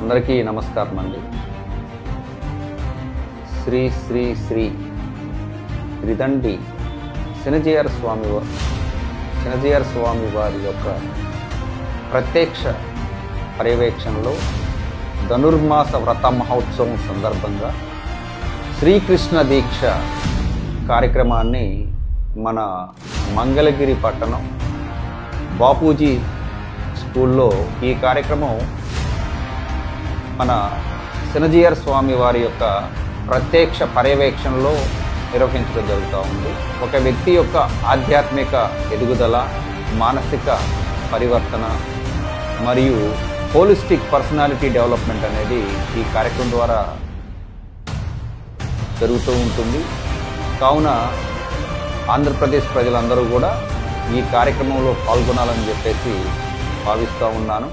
అందరికీ నమస్కారం అండి. శ్రీ శ్రీ శ్రీ త్రిదండి శనజీయర్ స్వామి వారి యొక్క ప్రత్యక్ష పర్యవేక్షణలో ధనుర్మాస వ్రత మహోత్సవం సందర్భంగా శ్రీకృష్ణ దీక్ష కార్యక్రమాన్ని మన మంగళగిరి పట్టణం బాపూజీ స్కూల్లో ఈ కార్యక్రమం మన శనజీయర్ స్వామి వారి యొక్క ప్రత్యక్ష పర్యవేక్షణలో నిర్వహించడం జరుగుతూ ఉంది. ఒక వ్యక్తి యొక్క ఆధ్యాత్మిక ఎదుగుదల, మానసిక పరివర్తన మరియు హోలిస్టిక్ పర్సనాలిటీ డెవలప్మెంట్ అనేది ఈ కార్యక్రమం ద్వారా జరుగుతూ ఉంటుంది. కావున ఆంధ్రప్రదేశ్ ప్రజలందరూ కూడా ఈ కార్యక్రమంలో పాల్గొనాలని చెప్పేసి భావిస్తూ ఉన్నాను.